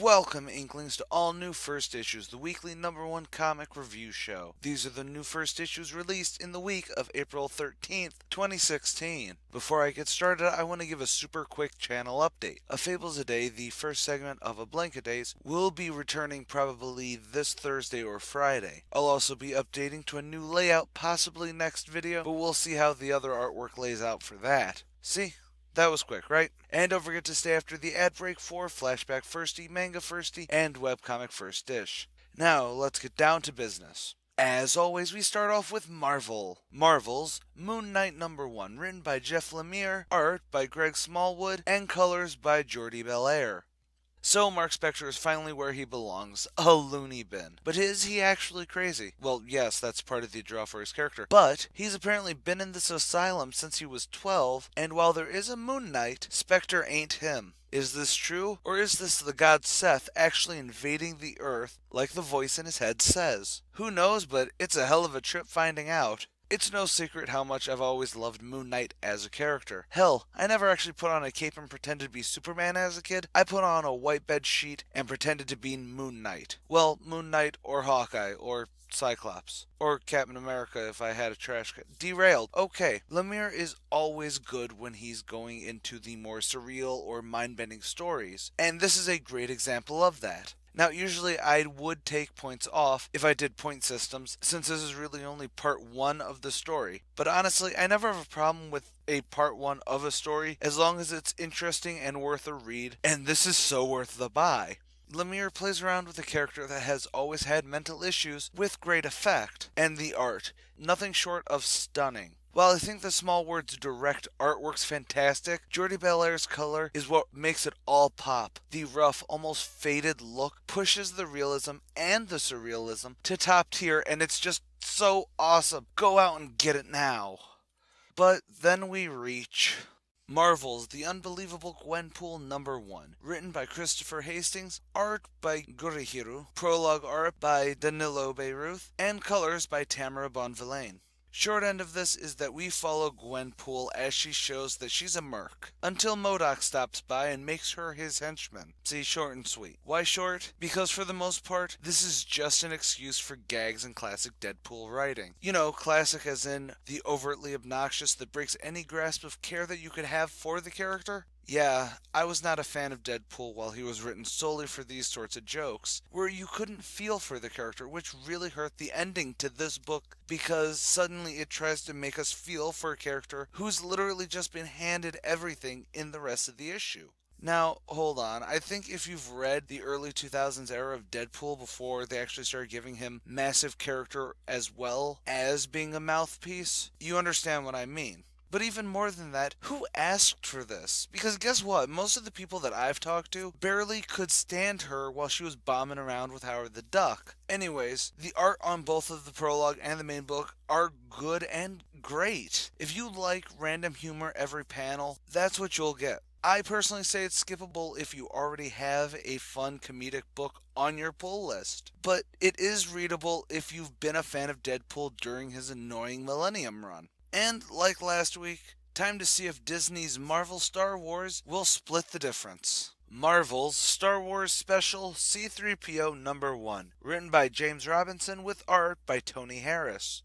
Welcome, Inklings, to all new First Issues, the weekly #1 comic review show. These are the new first issues released in the week of April 13th, 2016. Before I get started, I want to give a super quick channel update. A Fables a Day, the first segment of A Blanket Days, will be returning probably this Thursday or Friday. I'll also be updating to a new layout possibly next video, but we'll see how the other artwork lays out for that. See? That was quick, right? And don't forget to stay after the ad break for Flashback Firsty, Manga Firsty, and Webcomic FIRSTISH. Now, let's get down to business. As always, we start off with Marvel's Moon Knight #1, written by Jeff Lemire, art by Greg Smallwood, and colors by Jordie Bellaire. So Mark Spector is finally where he belongs, a loony bin. But is he actually crazy? Well, yes, that's part of the draw for his character. But he's apparently been in this asylum since he was 12, and while there is a Moon Knight, Spector ain't him. Is this true? Or is this the god Seth actually invading the Earth like the voice in his head says? Who knows, but it's a hell of a trip finding out. It's no secret how much I've always loved Moon Knight as a character. Hell, I never actually put on a cape and pretended to be Superman as a kid. I put on a white bed sheet and pretended to be Moon Knight. Well, Moon Knight or Hawkeye or Cyclops. Or Captain America if I had a trash can. Derailed. Okay, Lemire is always good when he's going into the more surreal or mind-bending stories. And this is a great example of that. Now, usually I would take points off if I did point systems, since this is really only part 1 of the story. But honestly, I never have a problem with a part 1 of a story, as long as it's interesting and worth a read, and this is so worth the buy. Lemire plays around with a character that has always had mental issues with great effect, and the art, nothing short of stunning. While I think the Smallwood's direct artwork's fantastic, Jordie Bellaire's color is what makes it all pop. The rough, almost faded look pushes the realism and the surrealism to top tier, and it's just so awesome. Go out and get it now. But then we reach Marvel's The Unbelievable Gwenpool #1, written by Christopher Hastings, art by Gurihiru, prologue art by Danilo Beyruth, and colors by Tamara Bonvillain. Short end of this is that we follow Gwenpool as she shows that she's a merc, until MODOK stops by and makes her his henchman. See, short and sweet. Why short? Because for the most part, this is just an excuse for gags in classic Deadpool writing. You know, classic as in the overtly obnoxious that breaks any grasp of care that you could have for the character. Yeah, I was not a fan of Deadpool while he was written solely for these sorts of jokes, where you couldn't feel for the character, which really hurt the ending to this book, because suddenly it tries to make us feel for a character who's literally just been handed everything in the rest of the issue. Now, hold on, I think if you've read the early 2000s era of Deadpool before they actually started giving him massive character as well as being a mouthpiece, you understand what I mean. But even more than that, who asked for this? Because guess what? Most of the people that I've talked to barely could stand her while she was bombing around with Howard the Duck. Anyways, the art on both of the prologue and the main book are good and great. If you like random humor every panel, that's what you'll get. I personally say it's skippable if you already have a fun comedic book on your pull list. But it is readable if you've been a fan of Deadpool during his annoying Millennium run. And like last week, time to see if Disney's Marvel Star Wars will split the difference. Marvel's Star Wars Special C-3PO #1, written by James Robinson with art by Tony Harris.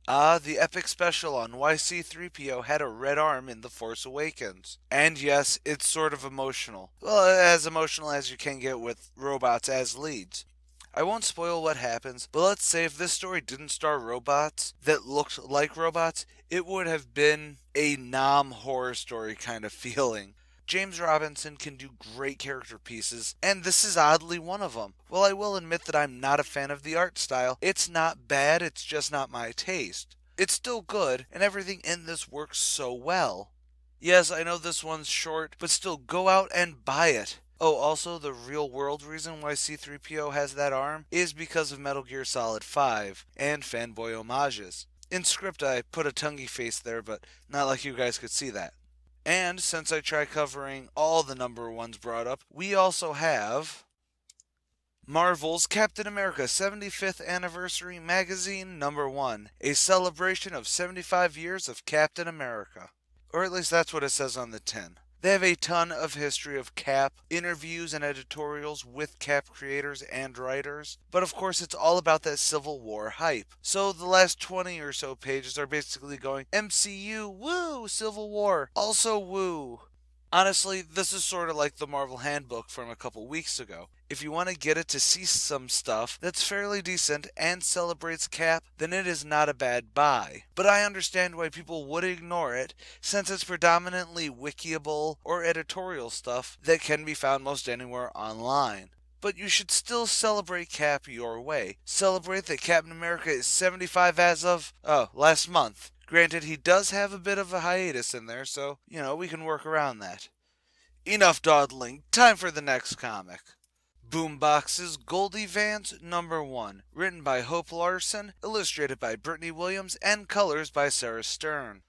The epic special on why C-3PO had a red arm in The Force Awakens. And yes, it's sort of emotional. Well, as emotional as you can get with robots as leads. I won't spoil what happens, but let's say if this story didn't star robots that looked like robots, it would have been a horror story kind of feeling. James Robinson can do great character pieces, and this is oddly one of them. While I will admit that I'm not a fan of the art style, it's not bad, it's just not my taste. It's still good, and everything in this works so well. Yes, I know this one's short, but still go out and buy it. Oh, also, the real-world reason why C-3PO has that arm is because of Metal Gear Solid 5 and fanboy homages. In script, I put a tonguey face there, but not like you guys could see that. And since I try covering all the #1s brought up, we also have Marvel's Captain America 75th Anniversary Magazine #1, a celebration of 75 years of Captain America. Or at least that's what it says on the tin. They have a ton of history of Cap, interviews and editorials with Cap creators and writers, but of course it's all about that Civil War hype. So the last 20 or so pages are basically going, MCU, woo, Civil War, also woo. Honestly, this is sort of like the Marvel Handbook from a couple weeks ago. If you want to get it to see some stuff that's fairly decent and celebrates Cap, then it is not a bad buy. But I understand why people would ignore it, since it's predominantly wikiable or editorial stuff that can be found most anywhere online. But you should still celebrate Cap your way. Celebrate that Captain America is 75 as of, last month. Granted, he does have a bit of a hiatus in there, so, we can work around that. Enough dawdling, time for the next comic. Boombox's Goldie Vance #1, written by Hope Larson, illustrated by Brittany Williams, and colors by Sarah Stern.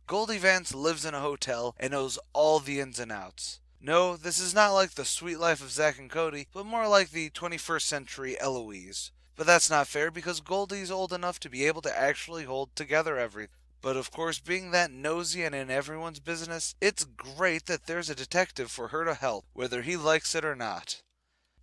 Goldie Vance lives in a hotel and knows all the ins and outs. No, this is not like the sweet life of Zack and Cody, but more like the 21st century Eloise. But that's not fair because Goldie's old enough to be able to actually hold together everything. But of course, being that nosy and in everyone's business, it's great that there's a detective for her to help, whether he likes it or not.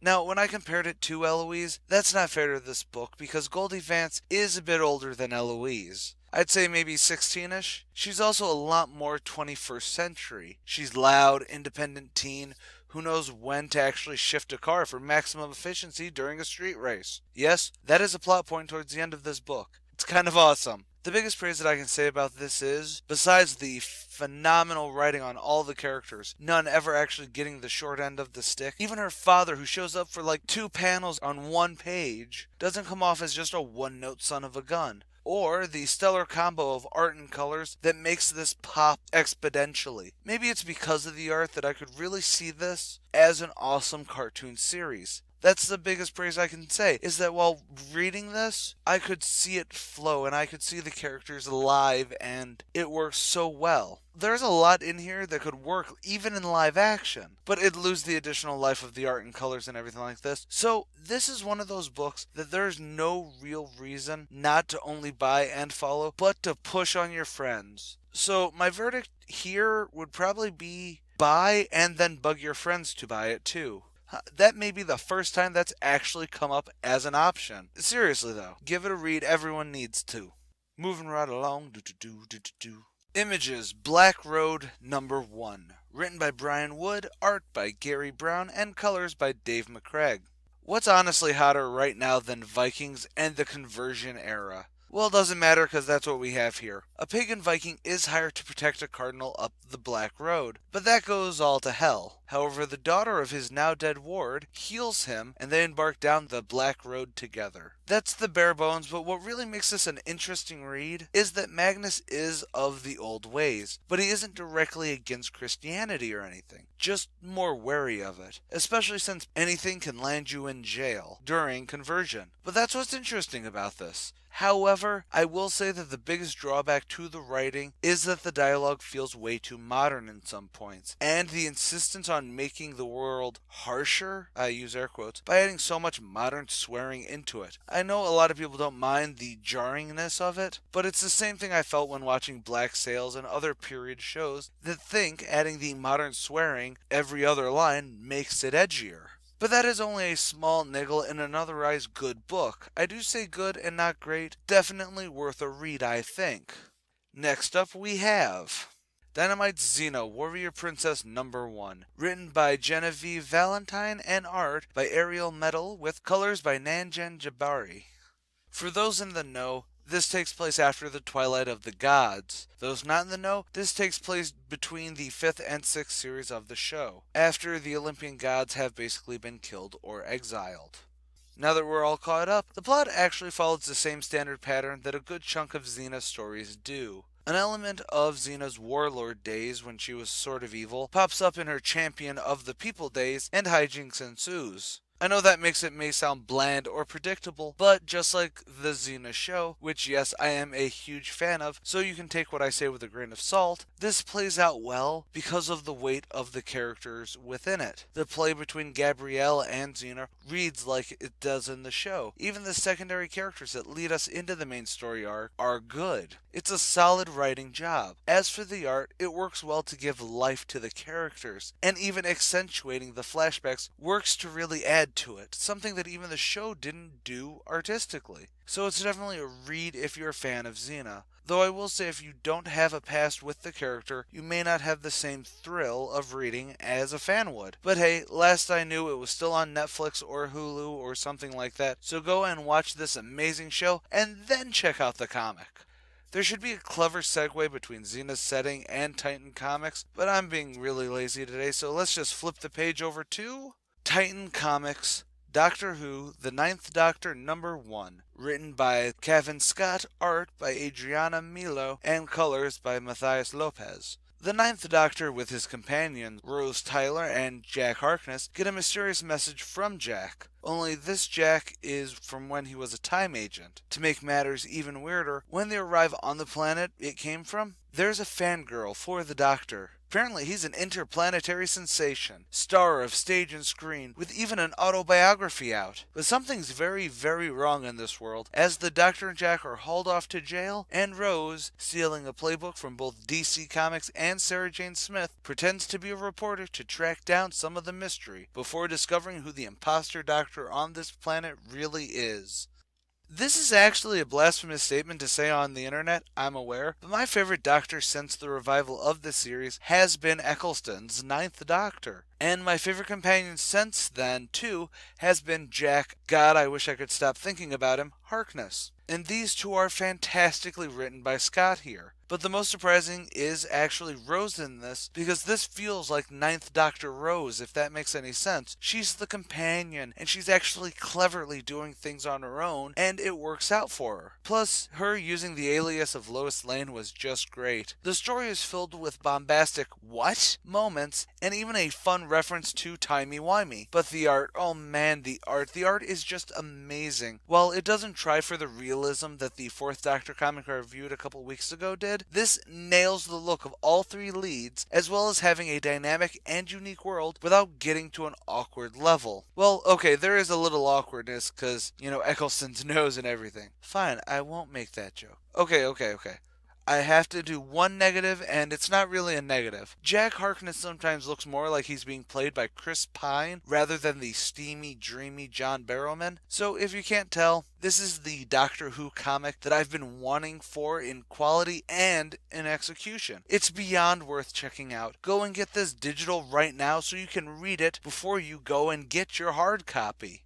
Now, when I compared it to Eloise, that's not fair to this book because Goldie Vance is a bit older than Eloise. I'd say maybe 16-ish. She's also a lot more 21st century. She's loud, independent teen who knows when to actually shift a car for maximum efficiency during a street race. Yes, that is a plot point towards the end of this book. It's kind of awesome. The biggest praise that I can say about this is, besides the phenomenal writing on all the characters, none ever actually getting the short end of the stick, even her father, who shows up for like 2 panels on 1 page, doesn't come off as just a one-note son of a gun. Or the stellar combo of art and colors that makes this pop exponentially. Maybe it's because of the art that I could really see this as an awesome cartoon series. That's the biggest praise I can say, is that while reading this, I could see it flow and I could see the characters live and it works so well. There's a lot in here that could work even in live action, but it'd lose the additional life of the art and colors and everything like this. So this is one of those books that there's no real reason not to only buy and follow, but to push on your friends. So my verdict here would probably be buy and then bug your friends to buy it too. That may be the first time that's actually come up as an option. Seriously though, give it a read, everyone needs to. Moving right along. Images, Black Road #1. Written by Brian Wood, art by Gary Brown, and colors by Dave McCraig. What's honestly hotter right now than Vikings and the conversion era? Well, it doesn't matter because that's what we have here. A pagan Viking is hired to protect a cardinal up the Black Road, but that goes all to hell. However, the daughter of his now dead ward heals him, and they embark down the Black Road together. That's the bare bones, but what really makes this an interesting read is that Magnus is of the old ways, but he isn't directly against Christianity or anything, just more wary of it, especially since anything can land you in jail during conversion. But that's what's interesting about this. However, I will say that the biggest drawback to the writing is that the dialogue feels way too modern in some points, and the insistence on making the world harsher, I use air quotes, by adding so much modern swearing into it. I know a lot of people don't mind the jarringness of it, but it's the same thing I felt when watching Black Sails and other period shows that think adding the modern swearing every other line makes it edgier. But that is only a small niggle in an otherwise good book. I do say good and not great. Definitely worth a read, I think. Next up we have Dynamite's Xena, Warrior Princess #1. Written by Genevieve Valentine and art by Ariel Metal with colors by Nanjan Jabari. For those in the know, this takes place after the Twilight of the Gods. Those not in the know, this takes place between the 5th and 6th series of the show, after the Olympian gods have basically been killed or exiled. Now that we're all caught up, the plot actually follows the same standard pattern that a good chunk of Xena's stories do. An element of Xena's warlord days, when she was sort of evil, pops up in her champion of the people days, and hijinks ensues. I know that may sound bland or predictable, but just like the Xena show, which yes, I am a huge fan of, so you can take what I say with a grain of salt, this plays out well because of the weight of the characters within it. The play between Gabrielle and Xena reads like it does in the show. Even the secondary characters that lead us into the main story arc are good. It's a solid writing job. As for the art, it works well to give life to the characters, and even accentuating the flashbacks works to really add to it, something that even the show didn't do artistically. So it's definitely a read if you're a fan of Xena. Though I will say if you don't have a past with the character, you may not have the same thrill of reading as a fan would. But hey, last I knew it was still on Netflix or Hulu or something like that, so go and watch this amazing show and then check out the comic. There should be a clever segue between Xena's setting and Titan Comics, but I'm being really lazy today, so let's just flip the page over to Titan Comics, Doctor Who, The Ninth Doctor #1, written by Kevin Scott, art by Adriana Milo, and colors by Matthias Lopez. The Ninth Doctor with his companions, Rose Tyler and Jack Harkness, get a mysterious message from Jack. Only this Jack is from when he was a time agent. To make matters even weirder, when they arrive on the planet it came from, there's a fangirl for the Doctor. Apparently he's an interplanetary sensation, star of stage and screen, with even an autobiography out. But something's very, very wrong in this world, as the Doctor and Jack are hauled off to jail, and Rose, stealing a playbook from both DC Comics and Sarah Jane Smith, pretends to be a reporter to track down some of the mystery, before discovering who the imposter Doctor on this planet really is. This is actually a blasphemous statement to say on the internet, I'm aware, but my favorite Doctor since the revival of the series has been Eccleston's Ninth Doctor. And my favorite companion since then, too, has been Jack, God I wish I could stop thinking about him, Harkness. And these two are fantastically written by Scott here. But the most surprising is actually Rose in this, because this feels like Ninth Doctor Rose, if that makes any sense. She's the companion, and she's actually cleverly doing things on her own, and it works out for her. Plus, her using the alias of Lois Lane was just great. The story is filled with bombastic what moments, and even a fun reference to timey-wimey. But the art, oh man, the art is just amazing. While it doesn't try for the realism that the Fourth Doctor comic I reviewed a couple weeks ago did, this nails the look of all three leads, as well as having a dynamic and unique world without getting to an awkward level. Well, okay, there is a little awkwardness, cause, Eccleston's nose and everything. Fine, I won't make that joke. Okay. I have to do one negative, and it's not really a negative. Jack Harkness sometimes looks more like he's being played by Chris Pine rather than the steamy, dreamy John Barrowman. So if you can't tell, this is the Doctor Who comic that I've been wanting for in quality and in execution. It's beyond worth checking out. Go and get this digital right now so you can read it before you go and get your hard copy.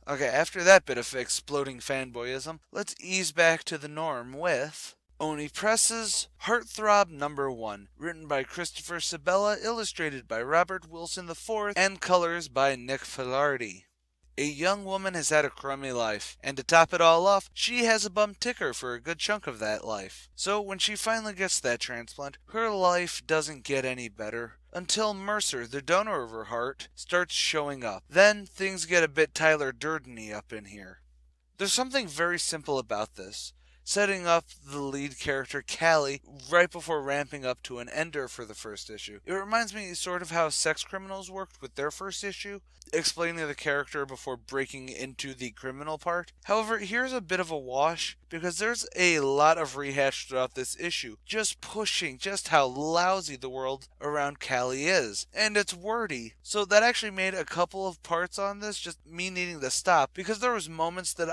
Okay, after that bit of exploding fanboyism, let's ease back to the norm with Oni Press's Heartthrob #1, written by Christopher Sabella, illustrated by Robert Wilson IV, and colors by Nick Filardi. A young woman has had a crummy life, and to top it all off, she has a bum ticker for a good chunk of that life. So when she finally gets that transplant, her life doesn't get any better. Until Mercer, the donor of her heart, starts showing up. Then things get a bit Tyler Durden-y up in here. There's something very simple about this. Setting up the lead character, Callie, right before ramping up to an ender for the first issue. It reminds me sort of how Sex Criminals worked with their first issue, explaining the character before breaking into the criminal part. However, here's a bit of a wash, because there's a lot of rehash throughout this issue, just pushing just how lousy the world around Callie is. And it's wordy. So that actually made a couple of parts on this just me needing to stop, because there was moments that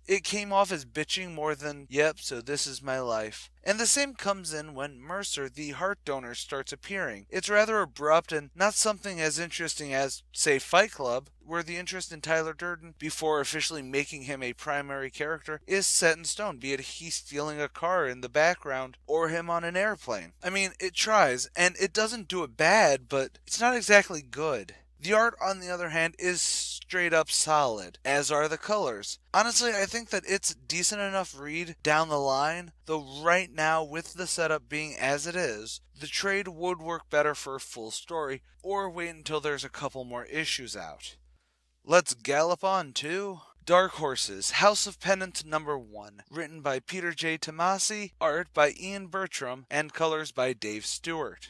it came off as bitching more than, yep, so this is my life. And the same comes in when Mercer, the heart donor, starts appearing. It's rather abrupt and not something as interesting as, say, Fight Club, where the interest in Tyler Durden, before officially making him a primary character, is set in stone, be it he stealing a car in the background or him on an airplane. I mean, it tries, and it doesn't do it bad, but it's not exactly good. The art, on the other hand, is straight up solid, as are the colors. Honestly, I think that it's decent enough read down the line, though right now, with the setup being as it is, the trade would work better for a full story, or wait until there's a couple more issues out. Let's gallop on to Dark Horses, House of Penance #1, written by Peter J. Tomasi, art by Ian Bertram, and colors by Dave Stewart.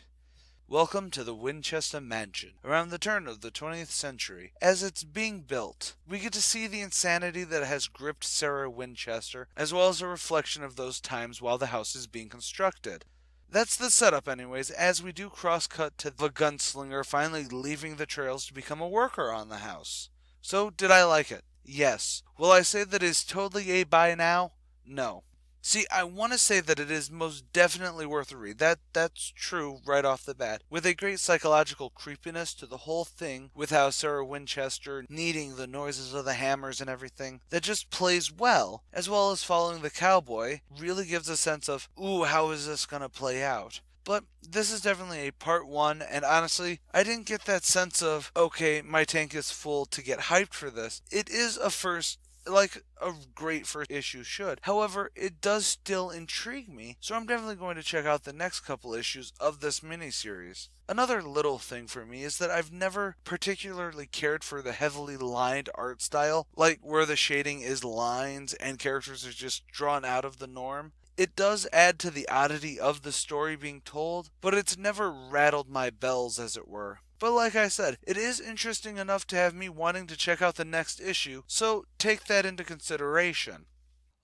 Welcome to the Winchester Mansion, around the turn of the 20th century. As it's being built, we get to see the insanity that has gripped Sarah Winchester, as well as a reflection of those times while the house is being constructed. That's the setup anyways, as we do cross-cut to the gunslinger finally leaving the trails to become a worker on the house. So, did I like it? Yes. Will I say that it is totally a buy now? No. See, I want to say that it is most definitely worth a read. That's true right off the bat. With a great psychological creepiness to the whole thing, with how Sarah Winchester needing the noises of the hammers and everything, that just plays well as following the cowboy, really gives a sense of, ooh, how is this going to play out? But this is definitely a part 1, and honestly, I didn't get that sense of, okay, my tank is full to get hyped for this. It is a first, like a great first issue should. However, it does still intrigue me, so I'm definitely going to check out the next couple issues of this miniseries. Another little thing for me is that I've never particularly cared for the heavily lined art style, like where the shading is lines and characters are just drawn out of the norm. It does add to the oddity of the story being told, but it's never rattled my bells, as it were. But like I said, it is interesting enough to have me wanting to check out the next issue, so take that into consideration.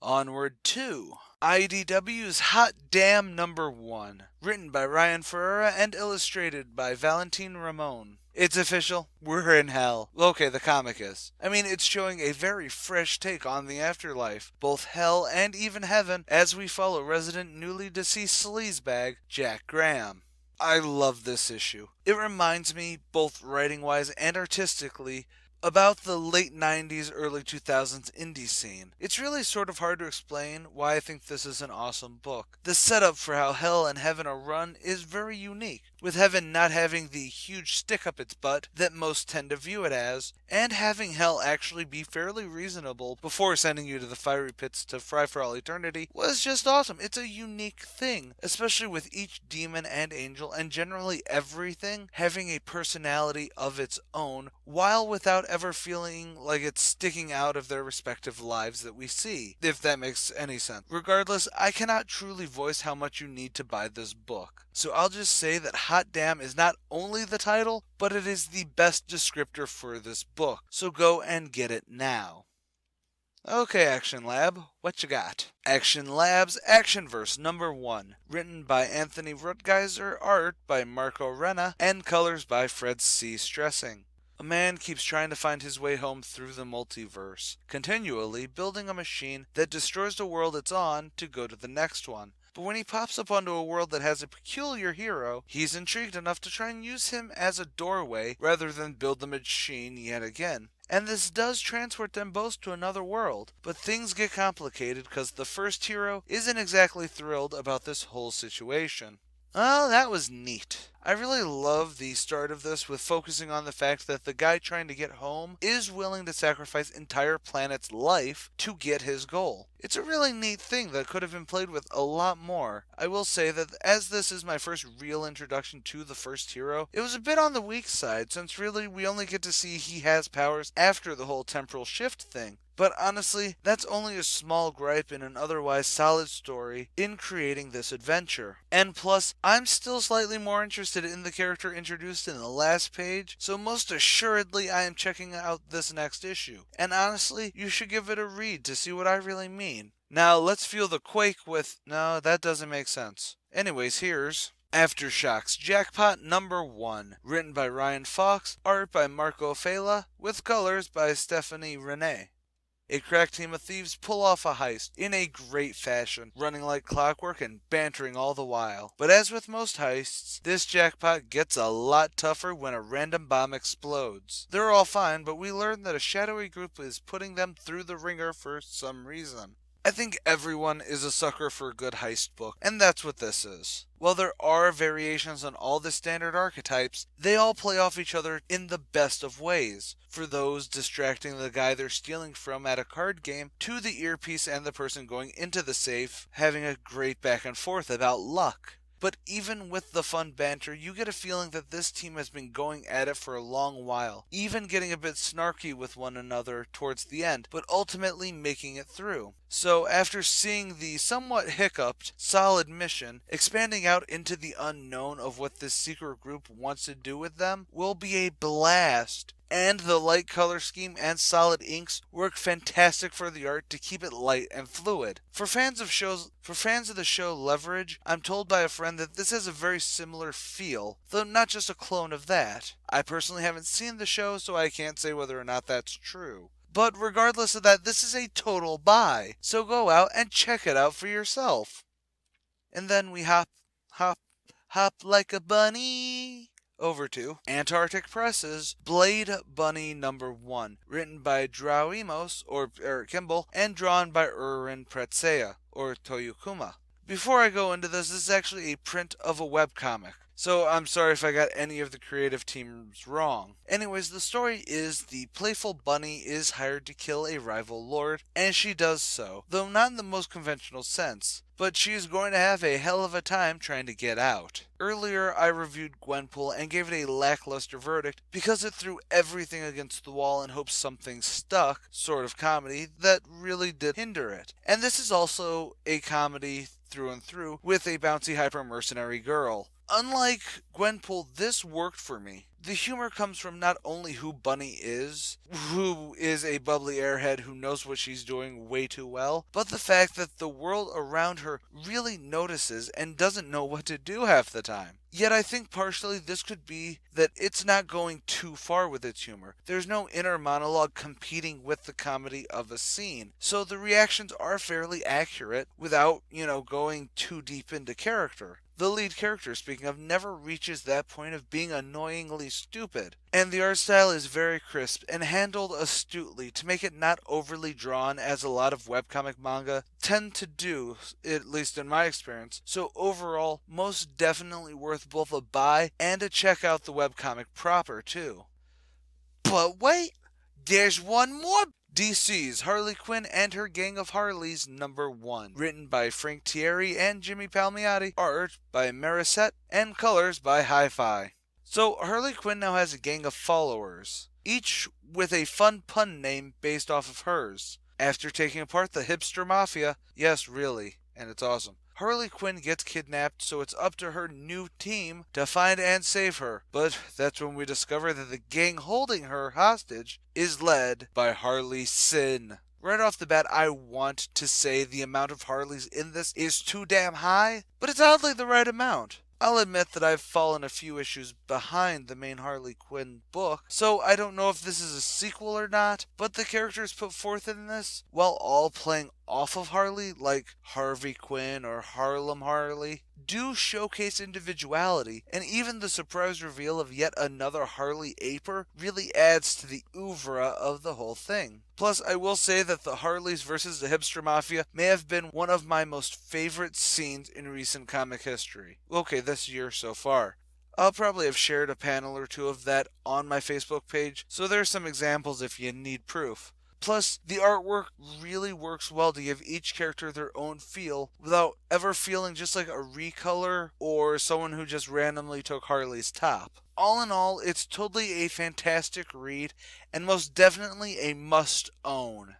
Onward to IDW's Hot Damn Number 1, written by Ryan Ferreira and illustrated by Valentin Ramon. It's official, we're in hell. Okay, the comic is. I mean, it's showing a very fresh take on the afterlife, both hell and even heaven, as we follow resident newly deceased sleazebag, Jack Graham. I love this issue. It reminds me, both writing-wise and artistically, about the late 90s, early 2000s indie scene. It's really sort of hard to explain why I think this is an awesome book. The setup for how hell and heaven are run is very unique, with heaven not having the huge stick up its butt that most tend to view it as, and having hell actually be fairly reasonable before sending you to the fiery pits to fry for all eternity was just awesome. It's a unique thing, especially with each demon and angel and generally everything having a personality of its own, while without ever feeling like it's sticking out of their respective lives that we see, if that makes any sense. Regardless, I cannot truly voice how much you need to buy this book. So I'll just say that Hot Damn is not only the title, but it is the best descriptor for this book. So go and get it now. Okay, Action Lab, what you got? Action Lab's Actionverse number 1, written by Anthony Rutgeiser, art by Marco Renna, and colors by Fred C. Stressing. A man keeps trying to find his way home through the multiverse, continually building a machine that destroys the world it's on to go to the next one. But when he pops up onto a world that has a peculiar hero, he's intrigued enough to try and use him as a doorway rather than build the machine yet again. And this does transport them both to another world, but things get complicated because the first hero isn't exactly thrilled about this whole situation. Oh, that was neat. I really love the start of this with focusing on the fact that the guy trying to get home is willing to sacrifice entire planet's life to get his goal. It's a really neat thing that could have been played with a lot more. I will say that as this is my first real introduction to the first hero, it was a bit on the weak side since really we only get to see he has powers after the whole temporal shift thing. But honestly, that's only a small gripe in an otherwise solid story in creating this adventure. And plus, I'm still slightly more interested in the character introduced in the last page, so most assuredly I am checking out this next issue. And honestly, you should give it a read to see what I really mean. Now, let's feel the quake with... No, that doesn't make sense. Anyways, here's... Aftershock's Jackpot number 1, written by Ryan Fox, art by Marco Fela, with colors by Stephanie Renee. A crack team of thieves pull off a heist in a great fashion, running like clockwork and bantering all the while. But as with most heists, this jackpot gets a lot tougher when a random bomb explodes. They're all fine, but we learn that a shadowy group is putting them through the ringer for some reason. I think everyone is a sucker for a good heist book, and that's what this is. While there are variations on all the standard archetypes, they all play off each other in the best of ways. For those distracting the guy they're stealing from at a card game, to the earpiece and the person going into the safe having a great back and forth about luck. but even with the fun banter, you get a feeling that this team has been going at it for a long while, even getting a bit snarky with one another towards the end, but ultimately making it through. So after seeing the somewhat hiccuped, solid mission, expanding out into the unknown of what this secret group wants to do with them will be a blast. And the light color scheme and solid inks work fantastic for the art to keep it light and fluid. For fans of the show Leverage, I'm told by a friend that this has a very similar feel, though not just a clone of that. I personally haven't seen the show, so I can't say whether or not that's true. But regardless of that, this is a total buy, so go out and check it out for yourself. And then we hop like a bunny over to Antarctic Press's Blade Bunny #1, written by Drauimos, or Eric Kimball, and drawn by Urin Pretzeya, or Toyokuma. Before I go into this is actually a print of a webcomic, so I'm sorry if I got any of the creative teams wrong. Anyways, the story is the playful bunny is hired to kill a rival lord, and she does so, though not in the most conventional sense. But she is going to have a hell of a time trying to get out. Earlier, I reviewed Gwenpool and gave it a lackluster verdict because it threw everything against the wall in hopes something stuck, sort of comedy, that really did hinder it. And this is also a comedy through and through with a bouncy hyper-mercenary girl. Unlike Gwenpool, this worked for me. The humor comes from not only who Bunny is, who is a bubbly airhead who knows what she's doing way too well, but the fact that the world around her really notices and doesn't know what to do half the time. Yet I think partially this could be that it's not going too far with its humor. There's no inner monologue competing with the comedy of a scene, so the reactions are fairly accurate without, going too deep into character. The lead character, speaking of, never reaches that point of being annoyingly stupid. And the art style is very crisp and handled astutely to make it not overly drawn as a lot of webcomic manga tend to do, at least in my experience. So overall, most definitely worth both a buy and a check out the webcomic proper too. But wait, there's one more! DC's Harley Quinn and Her Gang of Harleys #1, written by Frank Thierry and Jimmy Palmiotti, art by Marisette, and colors by Hi-Fi. So Harley Quinn now has a gang of followers, each with a fun pun name based off of hers. After taking apart the hipster mafia, yes really, and it's awesome, Harley Quinn gets kidnapped, so it's up to her new team to find and save her. But that's when we discover that the gang holding her hostage is led by Harley Sin. Right off the bat, I want to say the amount of Harleys in this is too damn high, but it's oddly the right amount. I'll admit that I've fallen a few issues behind the main Harley Quinn book, so I don't know if this is a sequel or not, but the characters put forth in this, while all playing off of Harley, like Harvey Quinn or Harlem Harley, do showcase individuality, and even the surprise reveal of yet another Harley aper really adds to the oeuvre of the whole thing. Plus, I will say that the Harleys versus the hipster mafia may have been one of my most favorite scenes in recent comic history. Okay, this year so far. I'll probably have shared a panel or two of that on my Facebook page, so there's some examples if you need proof. Plus, the artwork really works well to give each character their own feel without ever feeling just like a recolor or someone who just randomly took Harley's top. All in all, it's totally a fantastic read and most definitely a must-own.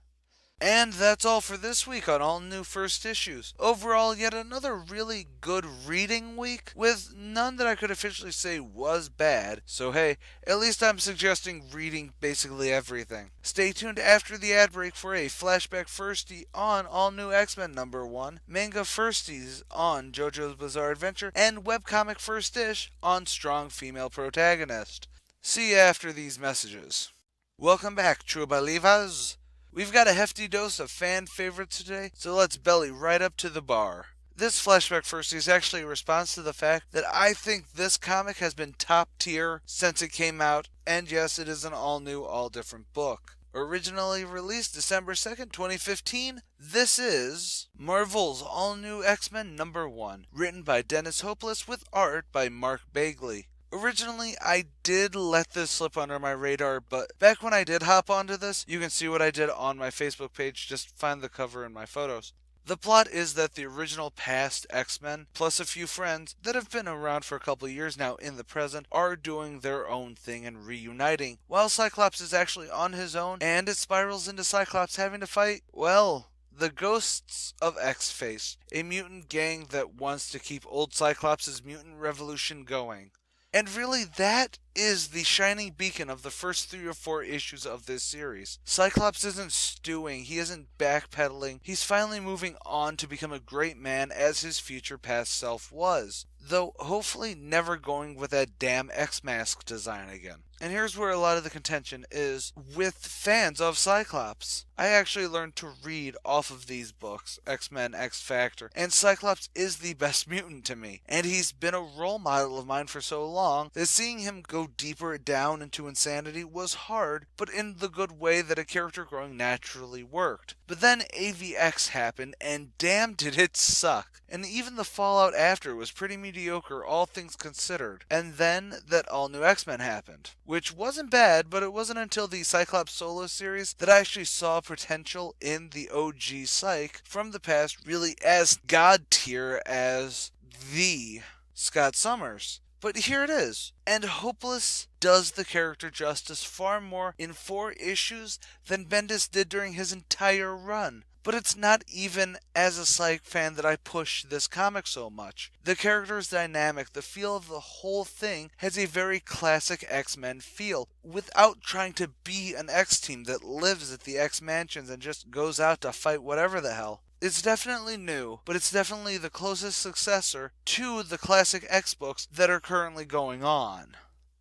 And that's all for this week on all new first issues. Overall, yet another really good reading week, with none that I could officially say was bad. So hey, at least I'm suggesting reading basically everything. Stay tuned after the ad break for a flashback firsty on all new X-Men #1, manga firsties on Jojo's Bizarre Adventure, and webcomic FIRSTISH on Strong Female Protagonist. See you after these messages. Welcome back, True Believers. We've got a hefty dose of fan favorites today, so let's belly right up to the bar. This flashback firstie is actually a response to the fact that I think this comic has been top tier since it came out, and yes, it is an all new, all different book. Originally released December 2nd, 2015, this is Marvel's all new X-Men #1, written by Dennis Hopeless with art by Mark Bagley. Originally, I did let this slip under my radar, but back when I did hop onto this, you can see what I did on my Facebook page, just find the cover in my photos. The plot is that the original past X-Men, plus a few friends that have been around for a couple of years now in the present, are doing their own thing and reuniting, while Cyclops is actually on his own, and it spirals into Cyclops having to fight, well, the ghosts of X-Face, a mutant gang that wants to keep old Cyclops' mutant revolution going. And really, that is the shining beacon of the first 3 or 4 issues of this series. Cyclops isn't stewing, he isn't backpedaling, he's finally moving on to become a great man as his future past self was. Though hopefully never going with that damn X-Mask design again. And here's where a lot of the contention is with fans of Cyclops. I actually learned to read off of these books, X-Men, X-Factor, and Cyclops is the best mutant to me. And he's been a role model of mine for so long that seeing him go deeper down into insanity was hard, but in the good way that a character growing naturally worked. But then AVX happened, and damn did it suck. And even the fallout after was pretty mediocre, all things considered. And then that all new X-Men happened, which wasn't bad, but it wasn't until the Cyclops solo series that I actually saw potential in the OG Psych from the past really as god tier as the Scott Summers. But here it is. And Hopeless does the character justice far more in 4 issues than Bendis did during his entire run. But it's not even as a Psych fan that I push this comic so much. The character is dynamic, the feel of the whole thing has a very classic X-Men feel, without trying to be an X-team that lives at the X-Mansions and just goes out to fight whatever the hell. It's definitely new, but it's definitely the closest successor to the classic X books that are currently going on.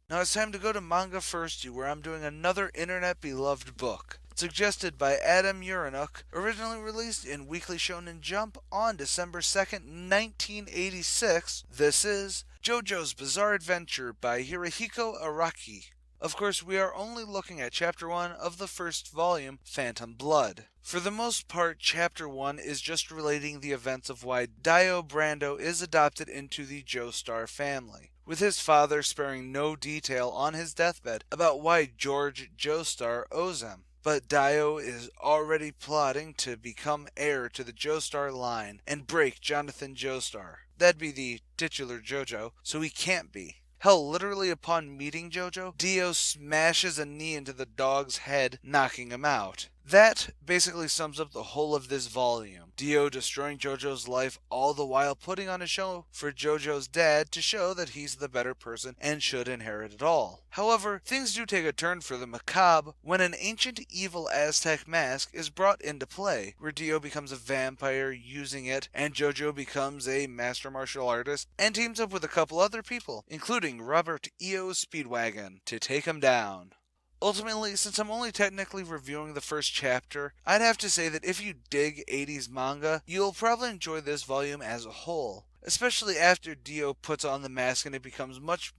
Now it's time to go to Manga FIRSTY, where I'm doing another internet beloved book. Suggested by Adam Uranuk, originally released in Weekly Shonen Jump on December 2nd, 1986, this is JoJo's Bizarre Adventure by Hirohiko Araki. Of course, we are only looking at Chapter 1 of the first volume, Phantom Blood. For the most part, Chapter 1 is just relating the events of why Dio Brando is adopted into the Joestar family, with his father sparing no detail on his deathbed about why George Joestar owes him. But Dio is already plotting to become heir to the Joestar line and break Jonathan Joestar. That'd be the titular JoJo, so he can't be. Hell, literally upon meeting JoJo, Dio smashes a knee into the dog's head, knocking him out. That basically sums up the whole of this volume. Dio destroying JoJo's life, all the while putting on a show for JoJo's dad to show that he's the better person and should inherit it all. However, things do take a turn for the macabre when an ancient evil Aztec mask is brought into play, where Dio becomes a vampire using it, and JoJo becomes a master martial artist, and teams up with a couple other people, including Robert E.O. Speedwagon, to take him down. Ultimately, since I'm only technically reviewing the first chapter, I'd have to say that if you dig 80s manga, you'll probably enjoy this volume as a whole, especially after Dio puts on the mask and it becomes much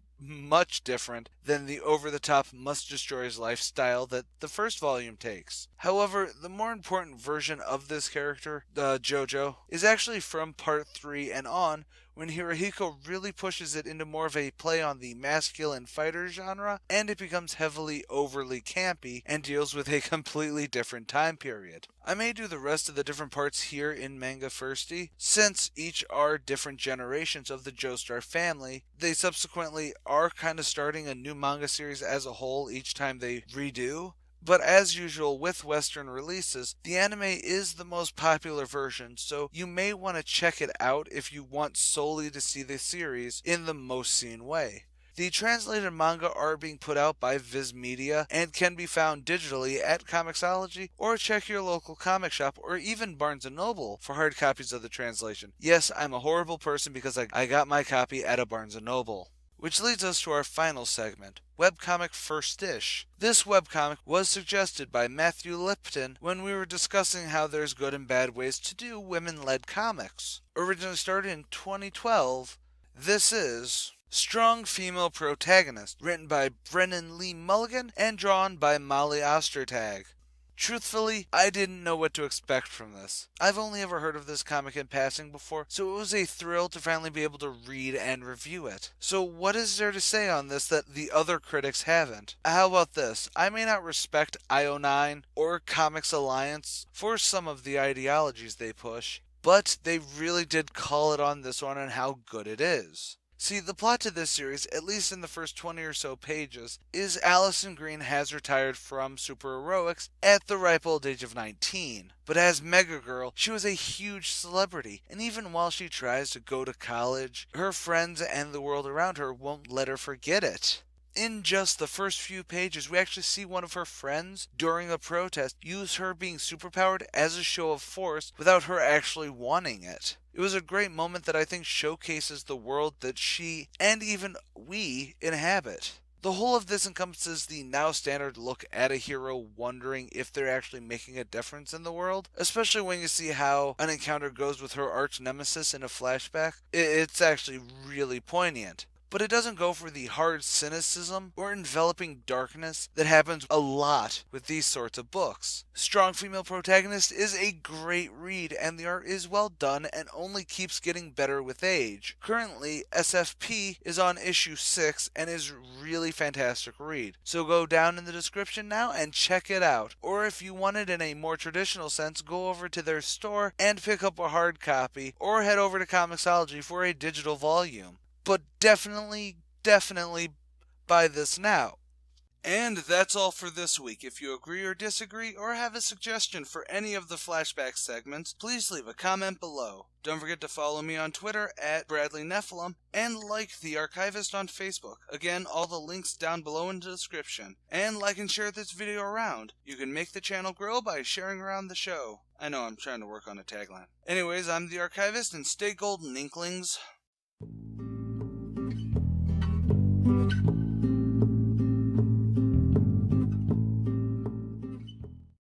different than the over-the-top must-destroy-his lifestyle that the first volume takes. However, the more important version of this character, JoJo, is actually from part 3 and on, when Hirohiko really pushes it into more of a play on the masculine fighter genre, and it becomes heavily overly campy and deals with a completely different time period. I may do the rest of the different parts here in Manga FIRSTY, since each are different generations of the Joestar family. They subsequently are kind of starting a new manga series as a whole each time they redo. But as usual with Western releases, the anime is the most popular version, so you may want to check it out if you want solely to see the series in the most seen way. The translated manga are being put out by Viz Media and can be found digitally at Comixology, or check your local comic shop or even Barnes & Noble for hard copies of the translation. Yes, I'm a horrible person because I got my copy at a Barnes & Noble. Which leads us to our final segment, webcomic FIRSTISH. This webcomic was suggested by Matthew Lipton when we were discussing how there's good and bad ways to do women-led comics. Originally started in 2012, this is Strong Female Protagonist, written by Brennan Lee Mulligan and drawn by Molly Ostertag. Truthfully, I didn't know what to expect from this. I've only ever heard of this comic in passing before, so it was a thrill to finally be able to read and review it. So what is there to say on this that the other critics haven't? How about this? I may not respect IO9 or Comics Alliance for some of the ideologies they push, but they really did call it on this one and how good it is. See, the plot to this series, at least in the first 20 or so pages, is Allison Green has retired from superheroics at the ripe old age of 19. But as Mega Girl, she was a huge celebrity, and even while she tries to go to college, her friends and the world around her won't let her forget it. In just the first few pages, we actually see one of her friends, during a protest, use her being superpowered as a show of force without her actually wanting it. It was a great moment that I think showcases the world that she, and even we, inhabit. The whole of this encompasses the now standard look at a hero wondering if they're actually making a difference in the world, especially when you see how an encounter goes with her arch nemesis in a flashback. It's actually really poignant. But it doesn't go for the hard cynicism or enveloping darkness that happens a lot with these sorts of books. Strong Female Protagonist is a great read, and the art is well done and only keeps getting better with age. Currently, SFP is on issue 6 and is really fantastic read. So go down in the description now and check it out. Or if you want it in a more traditional sense, go over to their store and pick up a hard copy, or head over to Comixology for a digital volume. But definitely buy this now. And that's all for this week. If you agree or disagree, or have a suggestion for any of the flashback segments, please leave a comment below. Don't forget to follow me on Twitter at Bradley Nephilim, and like the Archivist on Facebook. Again, all the links down below in the description. And like and share this video around. You can make the channel grow by sharing around the show. I know, I'm trying to work on a tagline. Anyways, I'm the Archivist, and stay golden, Inklings.